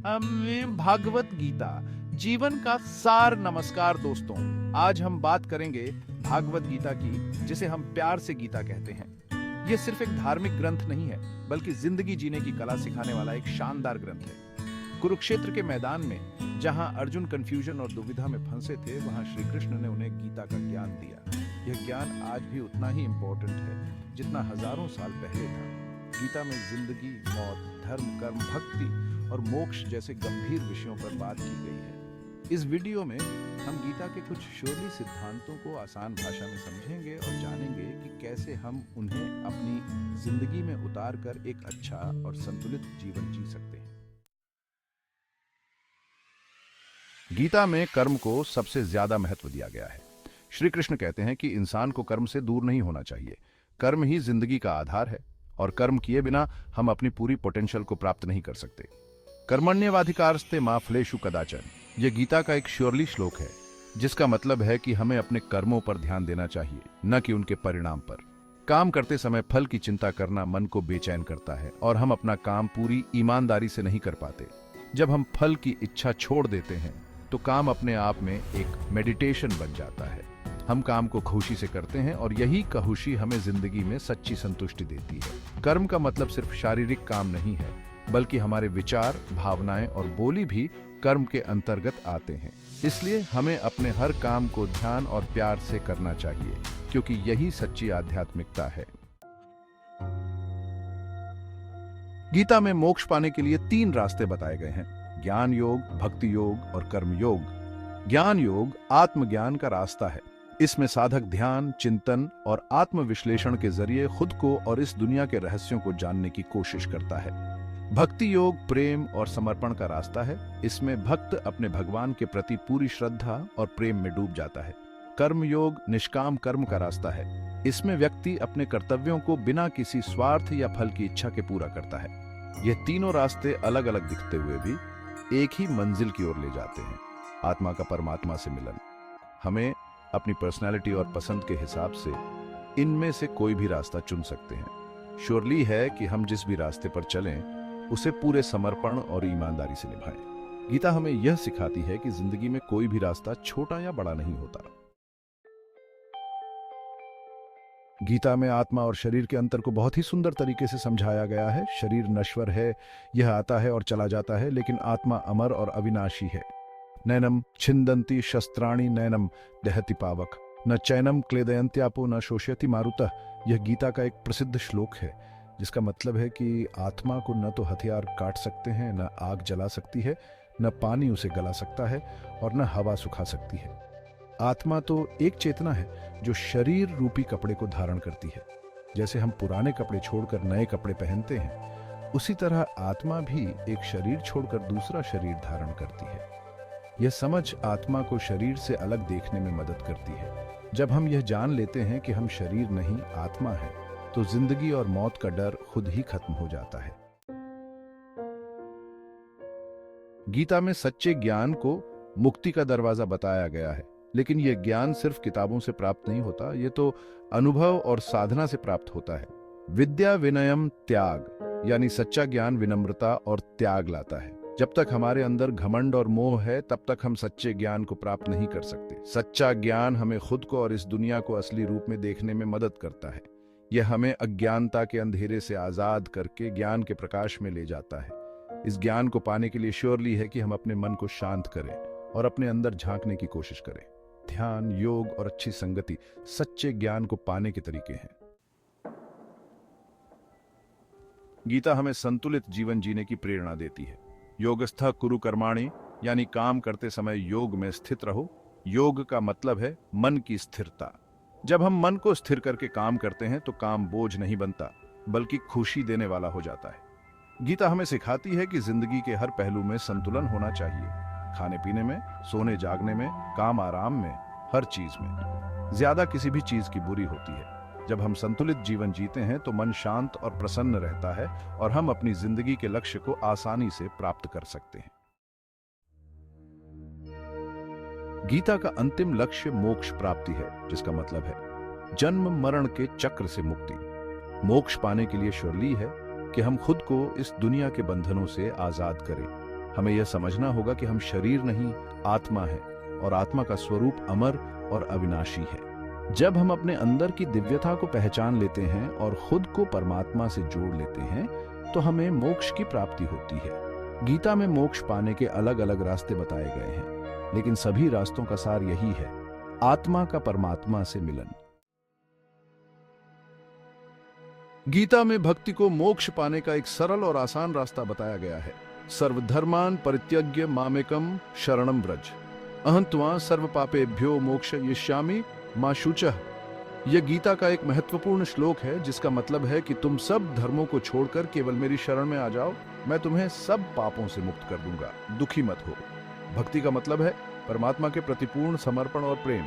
भागवत गीता जीवन का सार। नमस्कार दोस्तों, आज हम बात करेंगे भागवत गीता की, जिसे हम प्यार से गीता कहते हैं। यह सिर्फ एक धार्मिक ग्रंथ नहीं है, बल्कि जिंदगी जीने की कला सिखाने वाला एक शानदार ग्रंथ है। कुरुक्षेत्र के मैदान में जहां अर्जुन कंफ्यूजन और दुविधा में फंसे थे, वहां श्री कृष्ण ने उन्हें गीता का ज्ञान दिया। यह ज्ञान आज भी उतना ही इंपॉर्टेंट है जितना हजारों साल पहले था। गीता में जिंदगी, मौत, धर्म, कर्म, भक्ति और मोक्ष जैसे गंभीर विषयों पर बात की गई है। इस वीडियो में हम गीता के कुछ शोरली सिद्धांतों को आसान भाषा में समझेंगे और जानेंगे कि कैसे हम उन्हें अपनी जिंदगी में उतार कर एक अच्छा और संतुलित जीवन जी सकते हैं। गीता में कर्म को सबसे ज्यादा महत्व दिया गया है। श्री कृष्ण कहते हैं कि इंसान को कर्म से दूर नहीं होना चाहिए। कर्म ही जिंदगी का आधार है और कर्म किए बिना हम अपनी पूरी पोटेंशियल को प्राप्त नहीं कर सकते। कर्मण्येवाधिकारस्ते मा फलेषु कदाचन, यह गीता का एक श्योरली श्लोक है, जिसका मतलब है कि हमें अपने कर्मों पर ध्यान देना चाहिए, न कि उनके परिणाम पर। काम करते समय फल की चिंता करना मन को बेचैन करता है और हम अपना काम पूरी ईमानदारी से नहीं कर पाते। जब हम फल की इच्छा छोड़ देते हैं तो काम अपने आप में एक मेडिटेशन बन जाता है। हम काम को खुशी से करते हैं और यही खुशी हमें जिंदगी में सच्ची संतुष्टि देती है। कर्म का मतलब सिर्फ शारीरिक काम नहीं है, बल्कि हमारे विचार, भावनाएं और बोली भी कर्म के अंतर्गत आते हैं। इसलिए हमें अपने हर काम को ध्यान और प्यार से करना चाहिए, क्योंकि यही सच्ची आध्यात्मिकता है। गीता में मोक्ष पाने के लिए 3 रास्ते बताए गए हैं: ज्ञान योग, भक्ति योग और कर्म योग। ज्ञान योग आत्मज्ञान का रास्ता है। इसमें साधक ध्यान, चिंतन और आत्मविश्लेषण के जरिए खुद को और इस दुनिया के रहस्यों को जानने की कोशिश करता है। भक्ति योग प्रेम और समर्पण का रास्ता है। इसमें भक्त अपने भगवान के प्रति पूरी श्रद्धा और प्रेम में डूब जाता है। कर्म योग निष्काम कर्म का रास्ता है। इसमें व्यक्ति अपने कर्तव्यों को बिना किसी स्वार्थ या फल की इच्छा के पूरा करता है। यह तीनों रास्ते अलग अलग दिखते हुए भी एक ही मंजिल की ओर ले जाते हैं, आत्मा का परमात्मा से मिलन। हमें अपनी पर्सनालिटी और पसंद के हिसाब से इनमें से कोई भी रास्ता चुन सकते हैं। श्योरली है कि हम जिस भी रास्ते पर चलें, उसे पूरे समर्पण और ईमानदारी से निभाएं। गीता हमें यह सिखाती है कि जिंदगी में कोई भी रास्ता छोटा या बड़ा नहीं होता। गीता में आत्मा और शरीर के अंतर को बहुत ही सुंदर तरीके से समझाया गया है। शरीर नश्वर है, यह आता है और चला जाता है, लेकिन आत्मा अमर और अविनाशी है। नैनम छिंदन्ति शस्त्राणि नैनम दहति पावक, न चैनम क्लेदयन्त्यापो न शोषयति मारुतः। यह गीता का एक प्रसिद्ध श्लोक है, जिसका मतलब है कि आत्मा को न तो हथियार काट सकते हैं, न आग जला सकती है, न पानी उसे गला सकता है और न हवा सुखा सकती है। आत्मा तो एक चेतना है जो शरीर रूपी कपड़े को धारण करती है। जैसे हम पुराने कपड़े छोड़कर नए कपड़े पहनते हैं, उसी तरह आत्मा भी एक शरीर छोड़कर दूसरा शरीर धारण करती है। यह समझ आत्मा को शरीर से अलग देखने में मदद करती है। जब हम यह जान लेते हैं कि हम शरीर नहीं आत्मा है, तो जिंदगी और मौत का डर खुद ही खत्म हो जाता है। गीता में सच्चे ज्ञान को मुक्ति का दरवाजा बताया गया है, लेकिन यह ज्ञान सिर्फ किताबों से प्राप्त नहीं होता, यह तो अनुभव और साधना से प्राप्त होता है। विद्या विनयम त्याग, यानी सच्चा ज्ञान विनम्रता और त्याग लाता है। जब तक हमारे अंदर घमंड और मोह है, तब तक हम सच्चे ज्ञान को प्राप्त नहीं कर सकते। सच्चा ज्ञान हमें खुद को और इस दुनिया को असली रूप में देखने में मदद करता है। यह हमें अज्ञानता के अंधेरे से आजाद करके ज्ञान के प्रकाश में ले जाता है। इस ज्ञान को पाने के लिए श्योरली है कि हम अपने मन को शांत करें और अपने अंदर झांकने की कोशिश करें। ध्यान, योग और अच्छी संगति सच्चे ज्ञान को पाने के तरीके हैं। गीता हमें संतुलित जीवन जीने की प्रेरणा देती है। योगस्थ कुरु कर्माणि, यानी काम करते समय योग में स्थित रहो। योग का मतलब है मन की स्थिरता। जब हम मन को स्थिर करके काम करते हैं तो काम बोझ नहीं बनता, बल्कि खुशी देने वाला हो जाता है। गीता हमें सिखाती है कि जिंदगी के हर पहलू में संतुलन होना चाहिए। खाने पीने में, सोने जागने में, काम आराम में, हर चीज में। ज्यादा किसी भी चीज की बुरी होती है। जब हम संतुलित जीवन जीते हैं तो मन शांत और प्रसन्न रहता है और हम अपनी जिंदगी के लक्ष्य को आसानी से प्राप्त कर सकते हैं। गीता का अंतिम लक्ष्य मोक्ष प्राप्ति है, जिसका मतलब है जन्म मरण के चक्र से मुक्ति। मोक्ष पाने के लिए श्योरली है कि हम खुद को इस दुनिया के बंधनों से आजाद करें। हमें यह समझना होगा कि हम शरीर नहीं, आत्मा है, और आत्मा का स्वरूप अमर और अविनाशी है। जब हम अपने अंदर की दिव्यता को पहचान लेते हैं और खुद को परमात्मा से जोड़ लेते हैं तो हमें मोक्ष की प्राप्ति होती है। गीता में मोक्ष पाने के अलग अलग रास्ते बताए गए हैं, लेकिन सभी रास्तों का सार यही है, आत्मा का परमात्मा से मिलन। गीता में भक्ति को मोक्ष पाने का एक सरल और आसान रास्ता बताया गया है। सर्वधर्मान् परित्यज्य मामेकं शरणं व्रज, अहं त्वा सर्व पापेभ्यो मोक्षयिष्यामि मा शुचः। यह गीता का एक महत्वपूर्ण श्लोक है जिसका मतलब है कि तुम सब धर्मों को छोड़कर केवल मेरी शरण में आ जाओ, मैं तुम्हें सब पापों से मुक्त कर दूंगा, दुखी मत हो। भक्ति का मतलब है परमात्मा के प्रति पूर्ण समर्पण और प्रेम।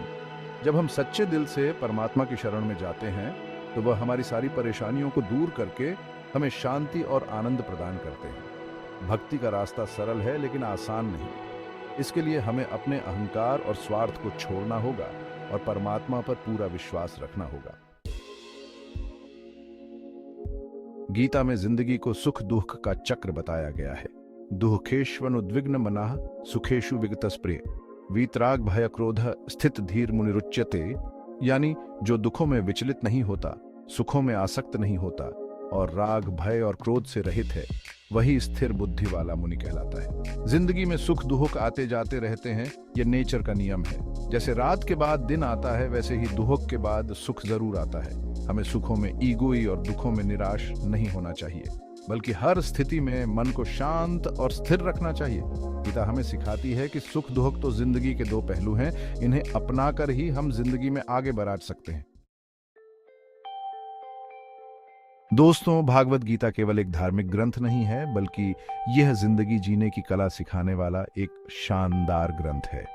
जब हम सच्चे दिल से परमात्मा की शरण में जाते हैं तो वह हमारी सारी परेशानियों को दूर करके हमें शांति और आनंद प्रदान करते हैं। भक्ति का रास्ता सरल है लेकिन आसान नहीं। इसके लिए हमें अपने अहंकार और स्वार्थ को छोड़ना होगा और परमात्मा पर पूरा विश्वास रखना होगा। गीता में जिंदगी को सुख दुख का चक्र बताया गया है। दुःखेष्वनुद्विग्न मनः सुखेषु विगतस्प्रिय, वीतराग भय क्रोध स्थित धीर मुनिरुच्यते, यानी जो दुखों में विचलित नहीं होता, सुखों में आसक्त नहीं होता और राग भय और क्रोध से रहित है, वही स्थिर बुद्धि वाला मुनि कहलाता है। जिंदगी में सुख दुख आते जाते रहते हैं, यह नेचर का नियम है। जैसे रात के बाद दिन आता है वैसे ही दुख के बाद सुख जरूर आता है। हमें सुखों में ईगोई और दुखों में निराश नहीं होना चाहिए, बल्कि हर स्थिति में मन को शांत और स्थिर रखना चाहिए। गीता हमें सिखाती है कि सुख दुख तो जिंदगी के दो पहलू हैं, इन्हें अपनाकर ही हम जिंदगी में आगे बढ़ सकते हैं। दोस्तों, भागवत गीता केवल एक धार्मिक ग्रंथ नहीं है, बल्कि यह जिंदगी जीने की कला सिखाने वाला एक शानदार ग्रंथ है।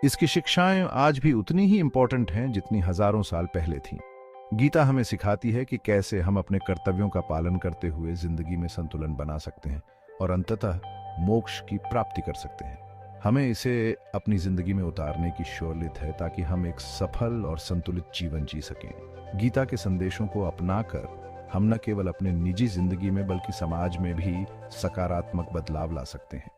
इसकी शिक्षाएं आज भी उतनी ही इंपॉर्टेंट हैं जितनी हजारों साल पहले थीं। गीता हमें सिखाती है कि कैसे हम अपने कर्तव्यों का पालन करते हुए जिंदगी में संतुलन बना सकते हैं और अंततः मोक्ष की प्राप्ति कर सकते हैं। हमें इसे अपनी जिंदगी में उतारने की शौर्यत है ताकि हम एक सफल और संतुलित जीवन जी सकें। गीता के संदेशों को अपनाकर हम न केवल अपने निजी जिंदगी में बल्कि समाज में भी सकारात्मक बदलाव ला सकते हैं।